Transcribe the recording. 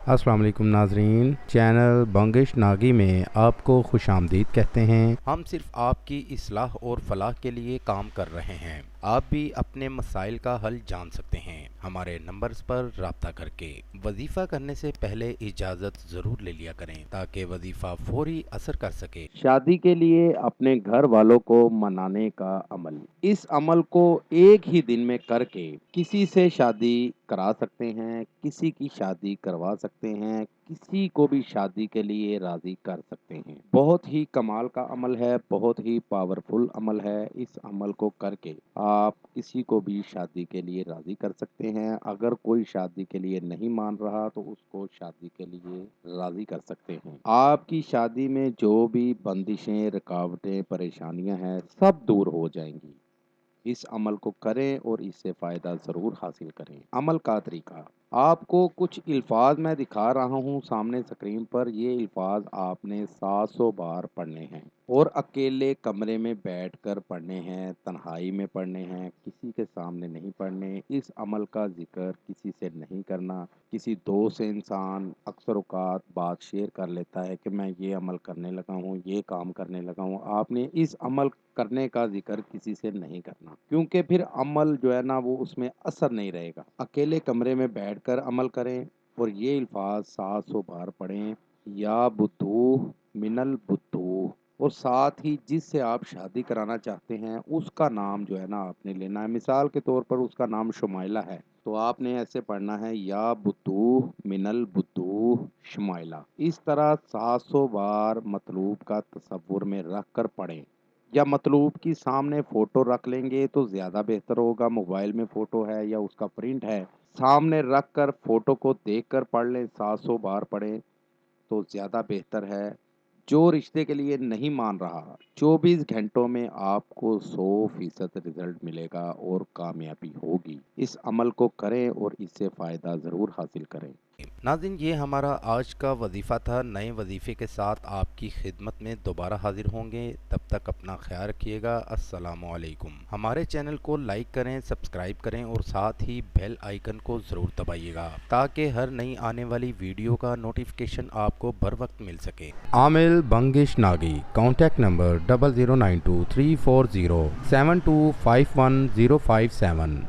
अस्सलाम वालेकुम नाजरीन, चैनल बंगिश नागी में आपको खुश आमदीद कहते हैं। हम सिर्फ आपकी इस्लाह और फलाह के लिए काम कर रहे हैं। आप भी अपने मसाइल का हल जान सकते हैं हमारे नंबर्स पर राब्ता करके। वजीफ़ा करने से पहले इजाज़त ज़रूर ले लिया करें ताकि वजीफ़ा फौरी असर कर सके। शादी के लिए अपने घर वालों को मनाने का अमल। इस अमल को एक ही दिन में करके किसी से शादी करा सकते हैं, किसी की शादी करवा सकते हैं, किसी को भी शादी के लिए राजी कर सकते हैं। बहुत ही कमाल का अमल है, बहुत ही पावरफुल अमल है। इस अमल को करके आप किसी को भी शादी के लिए राजी कर सकते हैं। अगर कोई शादी के लिए नहीं मान रहा तो उसको शादी के लिए राजी कर सकते हैं। आपकी शादी में जो भी बंदिशें, रुकावटें, परेशानियां हैं, सब दूर हो जाएंगी। इस अमल को करें और इससे फ़ायदा ज़रूर हासिल करें। अमल का तरीका, आपको कुछ अल्फाज मैं दिखा रहा हूँ सामने स्क्रीन पर। ये अल्फाज आपने 700 बार पढ़ने हैं और अकेले कमरे में बैठकर पढ़ने हैं, तन्हाई में पढ़ने हैं, किसी के सामने नहीं पढ़ने। इस अमल का जिक्र किसी से नहीं करना। किसी दोस्त से इंसान अक्सर औक़ात बात शेयर कर लेता है कि मैं ये अमल करने लगा हूँ, ये काम करने लगा हूँ। आपने इस अमल करने का जिक्र किसी से नहीं करना, क्योंकि फिर अमल जो है ना वो उसमें असर नहीं रहेगा। अकेले कमरे में बैठकर अमल करें और ये अल्फाज 700 बार पढ़ें, या बुद्धू मिनल बुद्धू। और साथ ही जिससे आप शादी कराना चाहते हैं उसका नाम जो है ना आपने लेना है। मिसाल के तौर पर उसका नाम शुमाइला है तो आपने ऐसे पढ़ना है, या बुद्धू मिनल बुद्धू शुमाइला। इस तरह 700 बार मतलूब का तसव्वुर में रख कर पढ़ें, या मतलूब की सामने फ़ोटो रख लेंगे तो ज़्यादा बेहतर होगा। मोबाइल में फ़ोटो है या उसका प्रिंट है, सामने रख कर फ़ोटो को देख कर पढ़ लें। 700 बार पढ़ें तो ज़्यादा बेहतर है। जो रिश्ते के लिए नहीं मान रहा, 24 घंटों में आपको 100% रिजल्ट मिलेगा और कामयाबी होगी। इस अमल को करें और इससे फ़ायदा ज़रूर हासिल करें। नाज़रीन, ये हमारा आज का वजीफ़ा था। नए वजीफ़े के साथ आपकी खिदमत में दोबारा हाजिर होंगे। तब तक अपना ख्याल रखिएगा। अस्सलामु अलैकुम। हमारे चैनल को लाइक करें, सब्सक्राइब करें और साथ ही बेल आइकन को ज़रूर दबाइएगा ताकि हर नई आने वाली वीडियो का नोटिफिकेशन आपको बर वक्त मिल सके। आमिल बंगिश नागी, कॉन्टैक्ट नंबर 0092 340 7251057।